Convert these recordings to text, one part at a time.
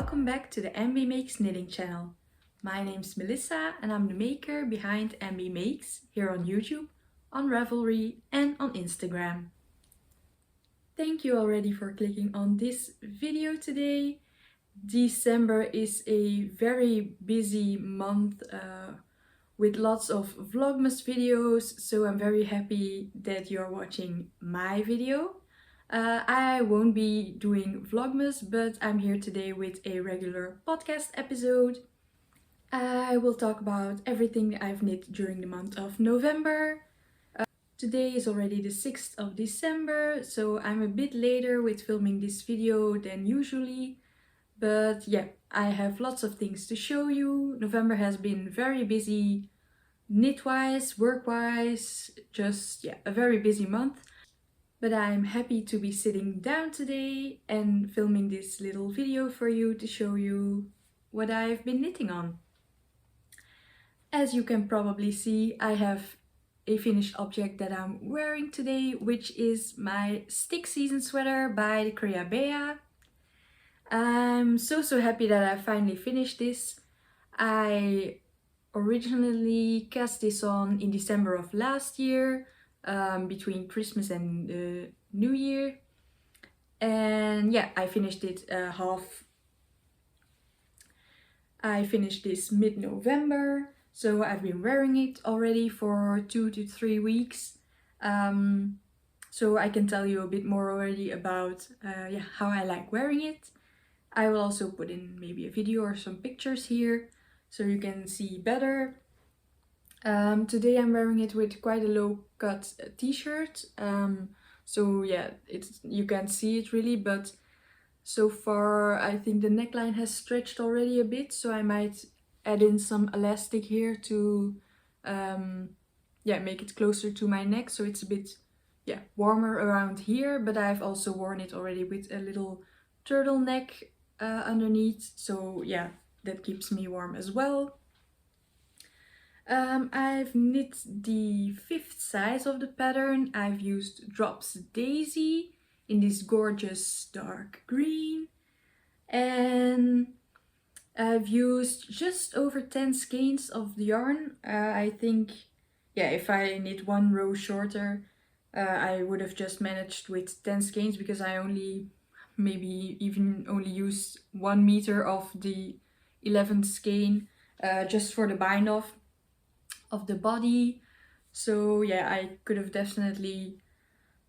welcome back to the Embeemakes knitting channel. My name's Melissa and I'm the maker behind Embeemakes here on YouTube, on Ravelry and on Instagram. Thank you already for clicking on this video today. December is a very busy month with lots of Vlogmas videos, so I'm very happy that you're watching my video. I won't be doing Vlogmas, but I'm here today with a regular podcast episode. I will talk about everything I've knit during the month of November. Today is already the 6th of December, so I'm a bit later with filming this video than usually. But yeah, I have lots of things to show you. November has been very busy knit-wise, work-wise, just a very busy month. But I'm happy to be sitting down today and filming this little video for you to show you what I've been knitting on. As you can probably see, I have a finished object that I'm wearing today, which is my stick season sweater by Creabea. I'm so happy that I finally finished this. I originally cast this on in December of last year, between Christmas and New Year, and yeah, I finished it I finished this mid-November, so I've been wearing it already for 2 to 3 weeks, so I can tell you a bit more already about how I like wearing it. I will also put in maybe a video or some pictures here so you can see better. Today I'm wearing it with quite a low cut t-shirt, so yeah, you can't see it really, but so far I think the neckline has stretched already a bit, so I might add in some elastic here to make it closer to my neck, so it's a bit warmer around here. But I've also worn it already with a little turtleneck underneath, so yeah, that keeps me warm as well. I've knit the 5th size of the pattern. I've used Drops Daisy in this gorgeous dark green, and I've used just over 10 skeins of the yarn. I think, if I knit one row shorter, I would have just managed with 10 skeins, because I maybe even only used 1 meter of the 11th skein just for the bind off of the body. So yeah, I could have definitely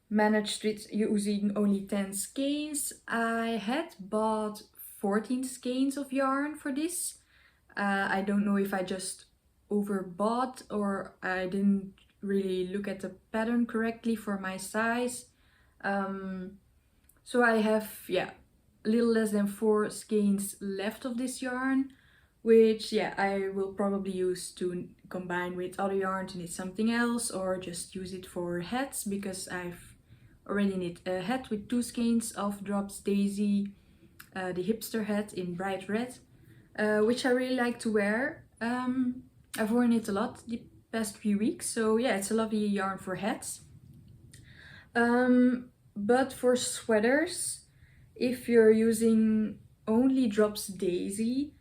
managed it using only 10 skeins. I had bought 14 skeins of yarn for this. I don't know if I just overbought or I didn't really look at the pattern correctly for my size. So I have a little less than 4 skeins left of this yarn, which I will probably use to combine with other yarn to knit something else, or just use it for hats, because I've already knit a hat with 2 skeins of Drops Daisy, the Hipster hat in bright red, which I really like to wear. I've worn it a lot the past few weeks, so yeah, it's a lovely yarn for hats. But for sweaters, if you're using only Drops Daisy,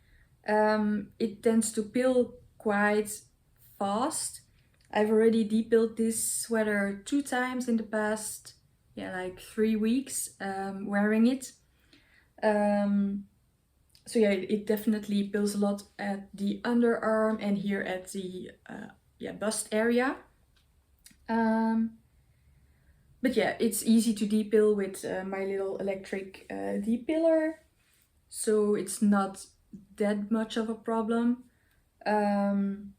it tends to pill quite fast. I've already depilled this sweater 2 times in the past, like 3 weeks wearing it. So yeah, it definitely pills a lot at the underarm and here at the bust area. But yeah, it's easy to depill with my little electric depiller, so it's not that much of a problem. And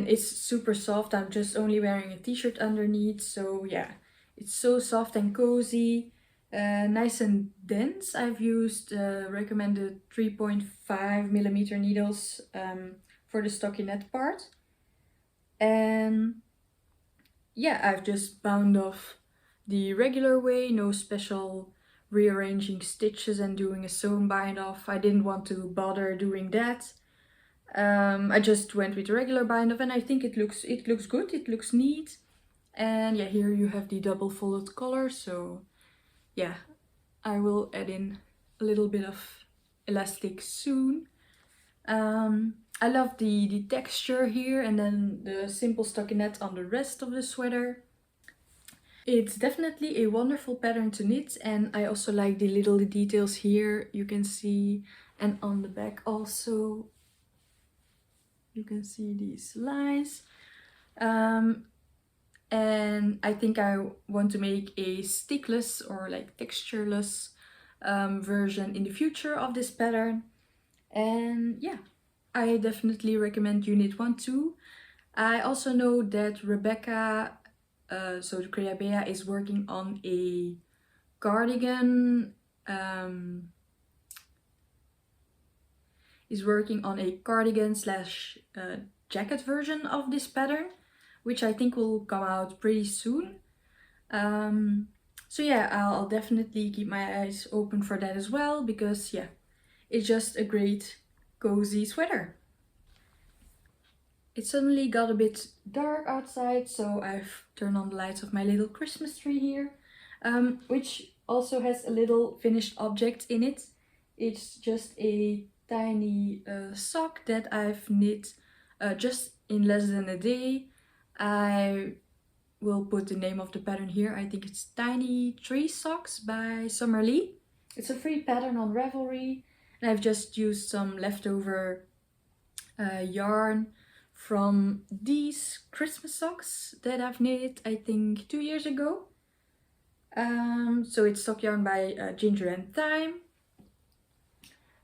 it's super soft. I'm just only wearing a t-shirt underneath, so yeah, it's so soft and cozy, nice and dense. I've used recommended 3.5mm needles for the stockinette part, and I've just bound off the regular way, no special rearranging stitches and doing a sewn bind off. I didn't want to bother doing that. I just went with the regular bind off, and I think it looks good, it looks neat. And here you have the double folded collar, so I will add in a little bit of elastic soon. I love the texture here and then the simple stockinette on the rest of the sweater. It's definitely a wonderful pattern to knit, and I also like the little details here you can see, and on the back also you can see these lines. And I think I want to make a stickless or like textureless version in the future of this pattern. And yeah, I definitely recommend you knit one too. I also know that Rebecca, so the Creabea, is working on a cardigan, slash jacket version of this pattern, which I think will come out pretty soon. So yeah, I'll definitely keep my eyes open for that as well, because yeah, it's just a great cozy sweater. It suddenly got a bit dark outside, so I've turned on the lights of my little Christmas tree here, which also has a little finished object in it. It's just a tiny sock that I've knit just in less than a day. I will put the name of the pattern here. I think it's Tiny Tree Socks by Summer Lee. It's a free pattern on Ravelry, and I've just used some leftover yarn from these Christmas socks that I've knit, I think 2 years ago. So it's sock yarn by Ginger and Thyme.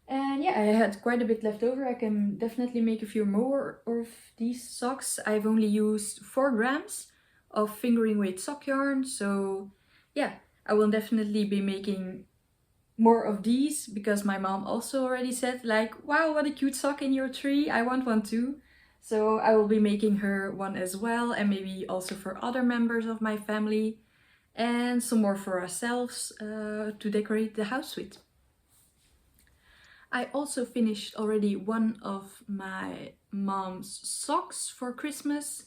And yeah, I had quite a bit left over. I can definitely make a few more of these socks. I've only used 4 grams of fingering weight sock yarn, so yeah, I will definitely be making more of these, because my mom also already said like, wow, what a cute sock in your tree, I want one too. So I will be making her one as well, and maybe also for other members of my family, and some more for ourselves to decorate the house with. I also finished already one of my mom's socks for Christmas.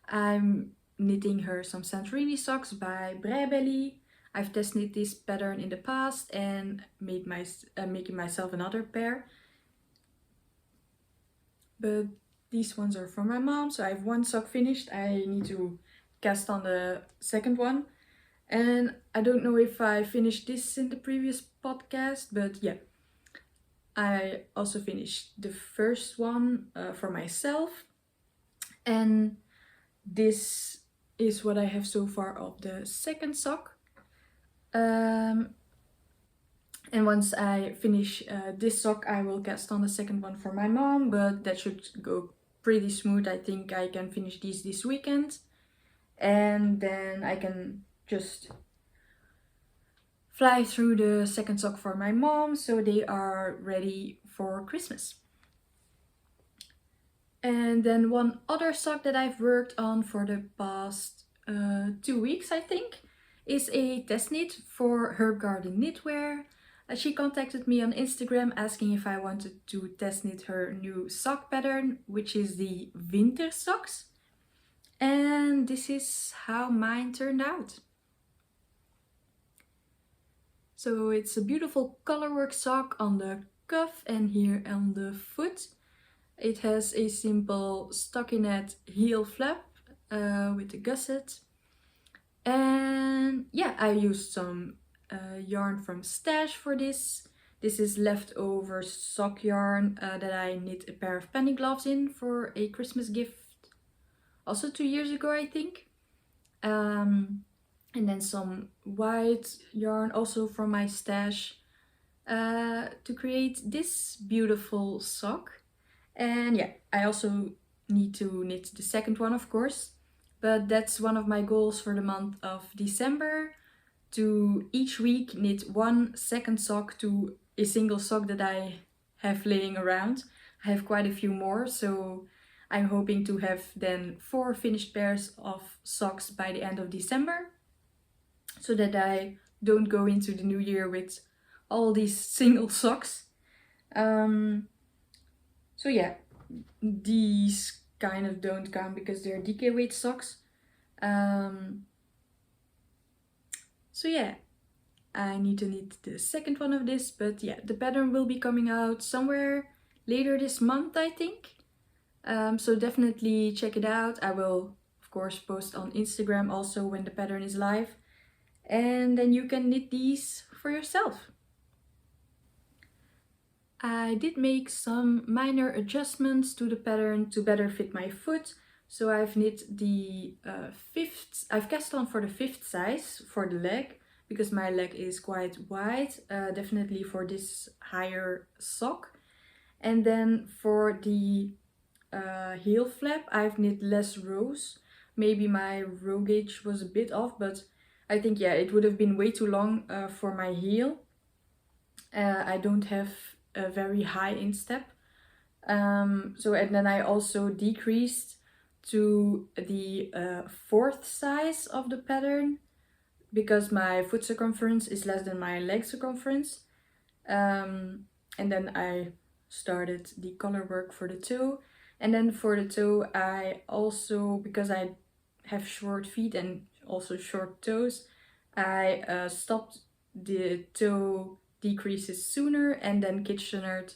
I'm knitting her some Santorini socks by Breibellie. I've test knit this pattern in the past and making myself another pair. But these ones are for my mom, so I have one sock finished. I need to cast on the second one. And I don't know if I finished this in the previous podcast, but yeah. I also finished the first one for myself. And this is what I have so far of the second sock. And once I finish this sock, I will cast on the second one for my mom, but that should go pretty smooth. I think I can finish these this weekend, and then I can just fly through the second sock for my mom, so they are ready for Christmas. And then one other sock that I've worked on for the past 2 weeks, I think, is a test knit for Herbgarden Knitwear. She contacted me on Instagram asking if I wanted to test knit her new sock pattern, which is the Vinter socks. And this is how mine turned out. So it's a beautiful colorwork sock on the cuff and here on the foot. It has a simple stockinette heel flap with a gusset. And yeah, I used some yarn from Stash for this. This is leftover sock yarn that I knit a pair of penny gloves in for a Christmas gift, also 2 years ago, I think. And then some white yarn also from my stash to create this beautiful sock. And yeah, I also need to knit the second one, of course, but that's one of my goals for the month of December, to each week knit one second sock to a single sock that I have laying around. I have quite a few more, so I'm hoping to have then 4 finished pairs of socks by the end of December, so that I don't go into the new year with all these single socks. So yeah, these kind of don't count because they're DK weight socks. So yeah, I need to knit the second one of this, but yeah, the pattern will be coming out somewhere later this month, I think. So definitely check it out. I will of course post on Instagram also when the pattern is live, and then you can knit these for yourself. I did make some minor adjustments to the pattern to better fit my foot. So I've knit the I've cast on for the 5th size for the leg, because my leg is quite wide, definitely for this higher sock. And then for the heel flap, I've knit less rows. Maybe my row gauge was a bit off, but I think, yeah, it would have been way too long for my heel. I don't have a very high instep. And then I also decreased to the 4th size of the pattern, because my foot circumference is less than my leg circumference. And then I started the color work for the toe. And then for the toe, I also, because I have short feet and also short toes, I stopped the toe decreases sooner and then kitchenered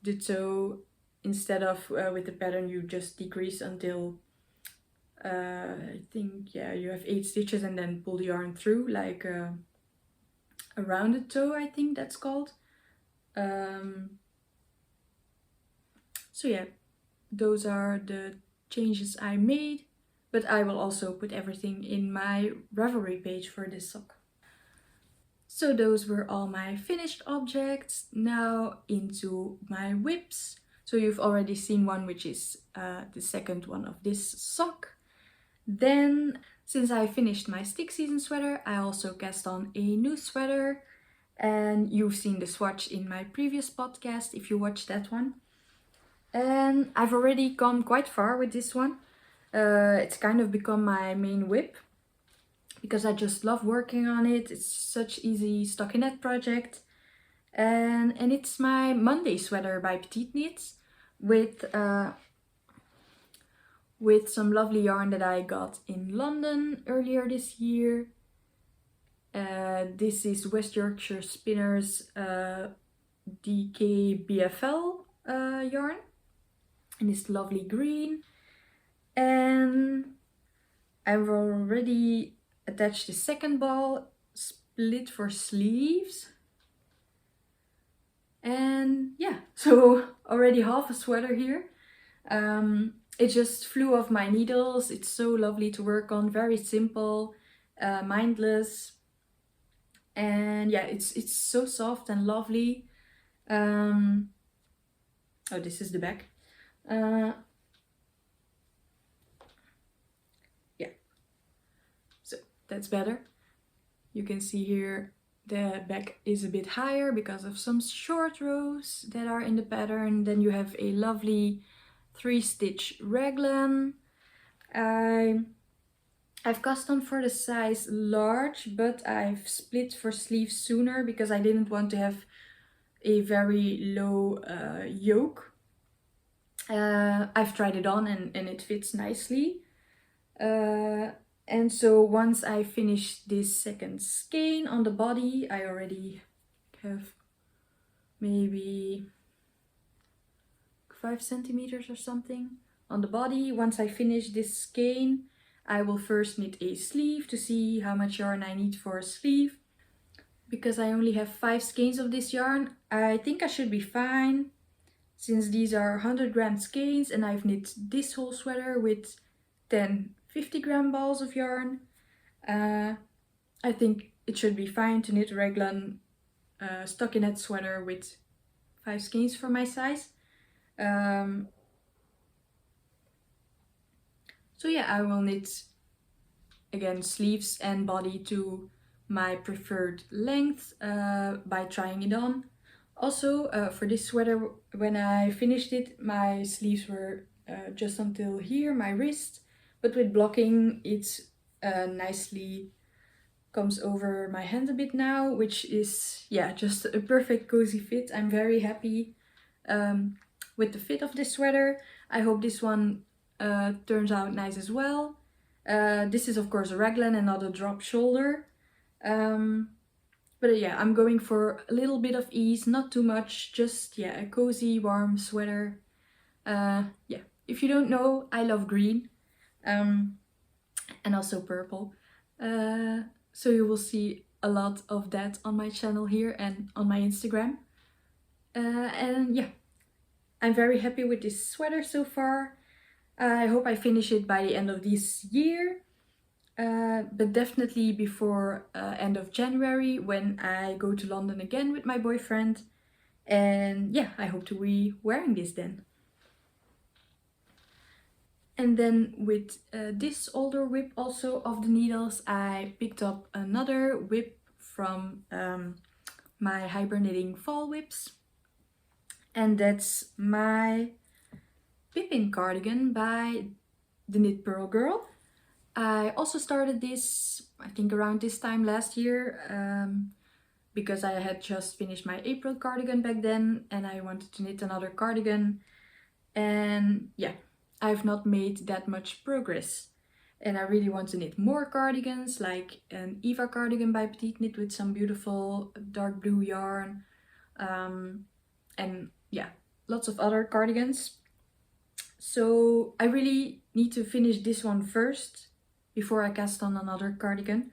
the toe. Instead of with the pattern you just decrease until I think, yeah, you have 8 stitches and then pull the yarn through, like a rounded toe, I think that's called. So yeah, those are the changes I made, but I will also put everything in my Ravelry page for this sock. So those were all my finished objects. Now into my whips. So you've already seen one, which is the second one of this sock. Then, since I finished my stick season sweater, I also cast on a new sweater. And you've seen the swatch in my previous podcast if you watched that one. And I've already gone quite far with this one. It's kind of become my main whip, because I just love working on it. It's such easy stockinette project. And it's my Monday sweater by Petiteknit with some lovely yarn that I got in London earlier this year. This is West Yorkshire Spinners DK yarn in this lovely green. And I've already attached the second ball, split for sleeves. And yeah, so already half a sweater here. It just flew off my needles. It's so lovely to work on, very simple, mindless. And yeah, it's so soft and lovely. Oh, this is the back. Yeah, so that's better. You can see here the back is a bit higher because of some short rows that are in the pattern. Then you have a lovely 3-stitch raglan. I've cast on for the size large, but I've split for sleeves sooner because I didn't want to have a very low yoke. I've tried it on and it fits nicely. And so once I finish this second skein on the body, I already have maybe 5 centimeters or something on the body. Once I finish this skein, I will first knit a sleeve to see how much yarn I need for a sleeve. Because I only have 5 skeins of this yarn, I think I should be fine. Since these are 100 gram skeins and I've knit this whole sweater with 10 50-gram balls of yarn, I think it should be fine to knit a raglan stockinette sweater with 5 skeins for my size. So yeah, I will knit again sleeves and body to my preferred length by trying it on. Also, for this sweater, when I finished it, my sleeves were just until here, my wrist. But with blocking, it nicely comes over my hand a bit now, which is, yeah, just a perfect cozy fit. I'm very happy with the fit of this sweater. I hope this one turns out nice as well. This is of course a raglan and not a drop shoulder. But yeah, I'm going for a little bit of ease, not too much, just yeah, a cozy, warm sweater. Yeah, if you don't know, I love green, and also purple. So you will see a lot of that on my channel here and on my Instagram. And yeah, I'm very happy with this sweater so far. I hope I finish it by the end of this year. But definitely before end of January, when I go to London again with my boyfriend. And yeah, I hope to be wearing this then. And then with this older whip also of the needles, I picked up another whip from my Herbgarden fall whips. And that's my Pippin cardigan by the Knit Purl girl. I also started this, I think around this time last year, because I had just finished my April cardigan back then and I wanted to knit another cardigan. And yeah, I've not made that much progress. And I really want to knit more cardigans, like an Eva cardigan by Petiteknit with some beautiful dark blue yarn. And yeah, lots of other cardigans. So I really need to finish this one first before I cast on another cardigan.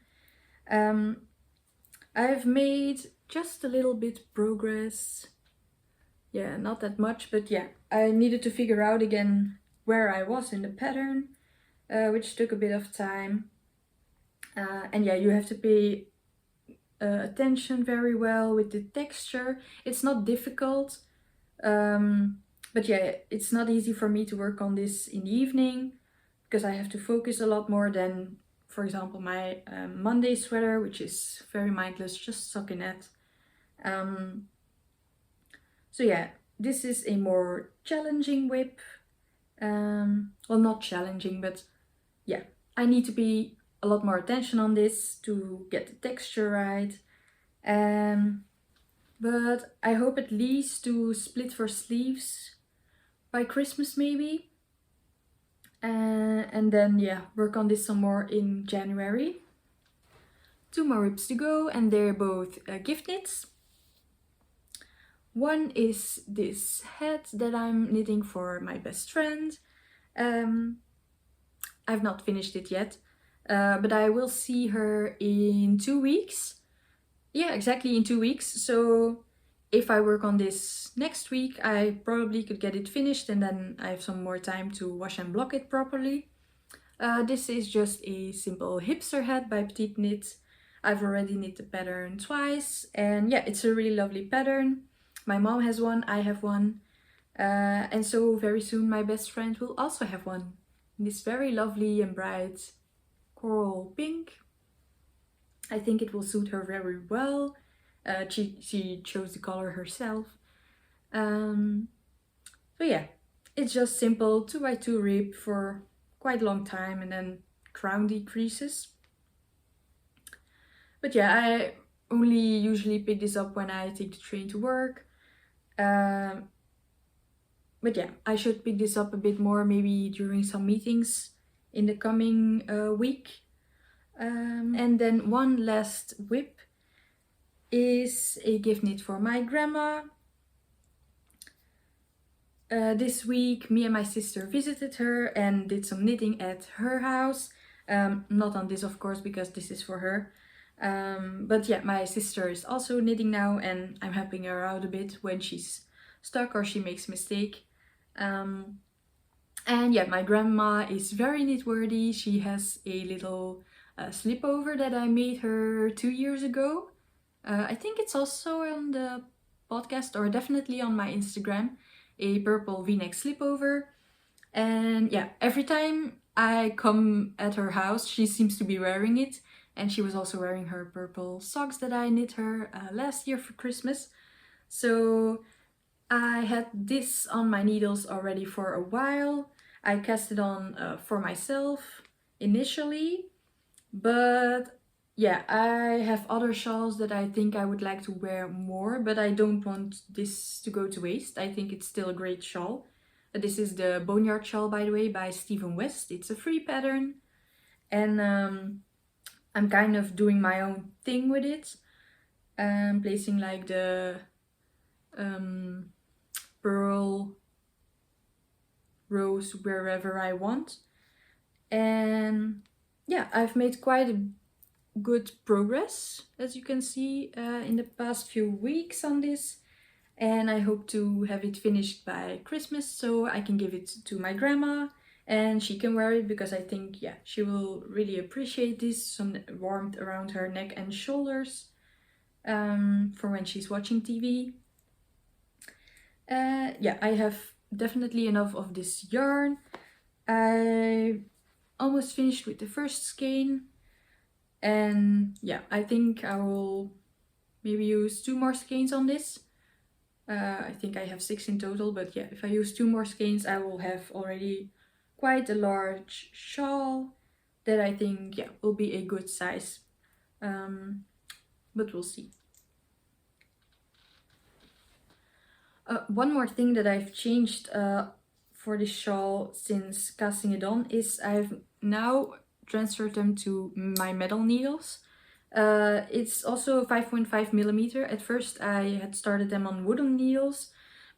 I've made just a little bit progress. Yeah, not that much, but yeah, I needed to figure out again where I was in the pattern, which took a bit of time. And yeah, you have to pay attention very well with the texture. It's not difficult, but yeah, it's not easy for me to work on this in the evening because I have to focus a lot more than, for example, my Monday sweater, which is very mindless, just stockinette. So yeah, this is a more challenging whip. Well, not challenging, but yeah, I need to be a lot more attention on this to get the texture right. But I hope at least to split for sleeves by Christmas maybe. And then yeah, work on this some more in January. 2 more whips to go and they're both gift knits. One is this hat that I'm knitting for my best friend. I've not finished it yet, but I will see her in 2 weeks. Yeah, exactly in 2 weeks. So if I work on this next week, I probably could get it finished and then I have some more time to wash and block it properly. This is just a simple hipster hat by Petiteknit. I've already knit the pattern twice and yeah, it's a really lovely pattern. My mom has one, I have one. And so very soon my best friend will also have one. This very lovely and bright coral pink. I think it will suit her very well. She chose the color herself. So yeah, it's just simple 2x2 rib for quite a long time and then crown decreases. But yeah, I only usually pick this up when I take the train to work. But yeah, I should pick this up a bit more maybe during some meetings in the coming week. And then one last whip is a gift knit for my grandma. This week me and my sister visited her and did some knitting at her house. Not on this of course because this is for her. But yeah, my sister is also knitting now and I'm helping her out a bit when she's stuck or she makes a mistake. And yeah, my grandma is very knitworthy. She has a little slipover that I made her 2 years ago. I think it's also on the podcast or definitely on my Instagram, a purple v-neck slipover. And yeah, every time I come at her house, she seems to be wearing it. And she was also wearing her purple socks that I knit her last year for Christmas. So I had this on my needles already for a while. I cast it on for myself initially, but yeah, I have other shawls that I think I would like to wear more, but I don't want this to go to waste. I think it's still a great shawl. This is the Boneyard shawl, by the way, by Stephen West. It's a free pattern and I'm kind of doing my own thing with it. placing like the Purl rows wherever I want. And yeah, I've made quite a good progress, as you can see, in the past few weeks on this. And I hope to have it finished by Christmas so I can give it to my grandma and she can wear it, because I think, yeah, she will really appreciate this. Some warmth around her neck and shoulders for when she's watching TV. Yeah, I have definitely enough of this yarn. I almost finished with the first skein. And yeah, I think I will maybe use 2 more skeins on this. I think I have 6 in total, but yeah, if I use 2 more skeins, I will have already quite a large shawl that I think, yeah, will be a good size. But we'll see. One more thing that I've changed for this shawl since casting it on is I've now transferred them to my metal needles. It's also 5.5 millimeter. At first I had started them on wooden needles,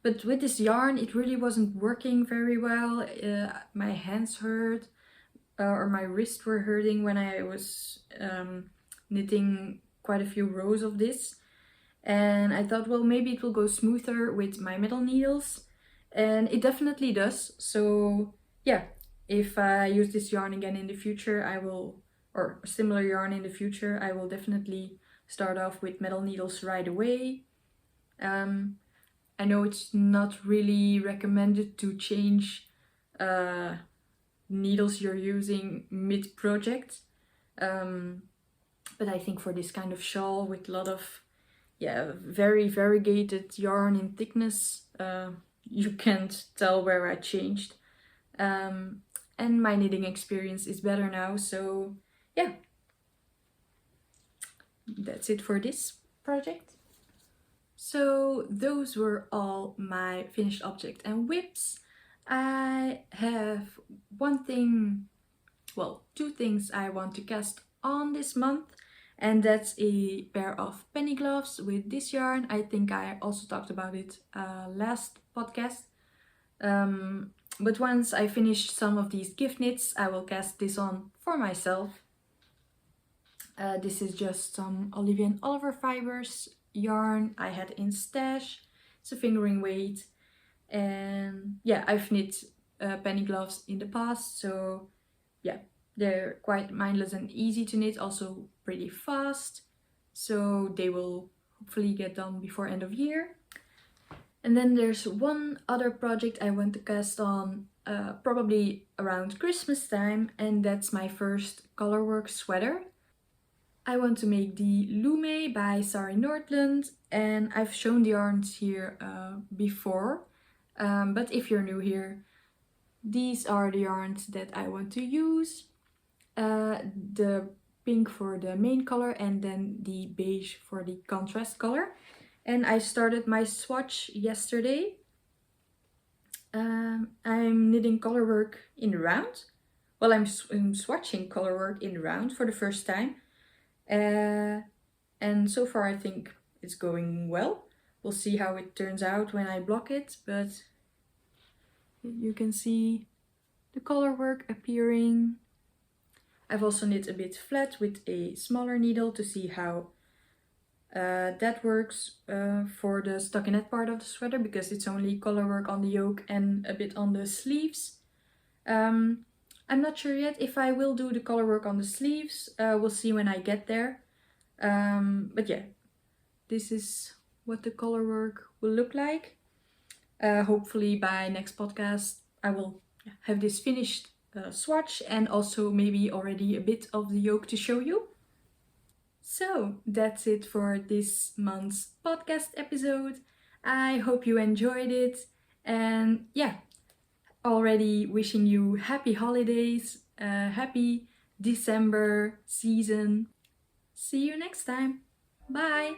but with this yarn it really wasn't working very well. My hands hurt, or my wrists were hurting when I was knitting quite a few rows of this. And I thought, well, maybe it will go smoother with my metal needles, and it definitely does. So yeah, if I use this yarn again in the future, I will, or similar yarn in the future, I will definitely start off with metal needles right away. I know it's not really recommended to change needles you're using mid-project, but I think for this kind of shawl with a lot of very variegated yarn in thickness, you can't tell where I changed. And my knitting experience is better now, so yeah. That's it for this project. So those were all my finished object and whips. I have two things I want to cast on this month. And that's a pair of penny gloves with this yarn. I think I also talked about it last podcast. But once I finish some of these gift knits, I will cast this on for myself. This is just some Olivia and Oliver fibers yarn I had in stash. It's a fingering weight. And yeah, I've knit penny gloves in the past, so yeah, they're quite mindless and easy to knit, also pretty fast, so they will hopefully get done before end of year. And then there's one other project I want to cast on probably around Christmas time, and that's my first colorwork sweater. I want to make the Lumme by Sari Nordlund, and I've shown the yarns here before, but if you're new here, these are the yarns that I want to use. The pink for the main color and then the beige for the contrast color. And I started my swatch yesterday. I'm knitting colorwork in round. Well, I'm swatching colorwork in round for the first time. And so far I think it's going well. We'll see how it turns out when I block it, but you can see the colorwork appearing. I've also knit a bit flat with a smaller needle to see how that works for the stockinette part of the sweater, because it's only colorwork on the yoke and a bit on the sleeves. I'm not sure yet if I will do the colorwork on the sleeves. We'll see when I get there. But yeah, this is what the colorwork will look like. Hopefully by next podcast I will have this finished swatch and also maybe already a bit of the yoke to show you. So that's it for this month's podcast episode. I hope you enjoyed it, and yeah, already wishing you happy holidays, happy December season. See you next time. Bye!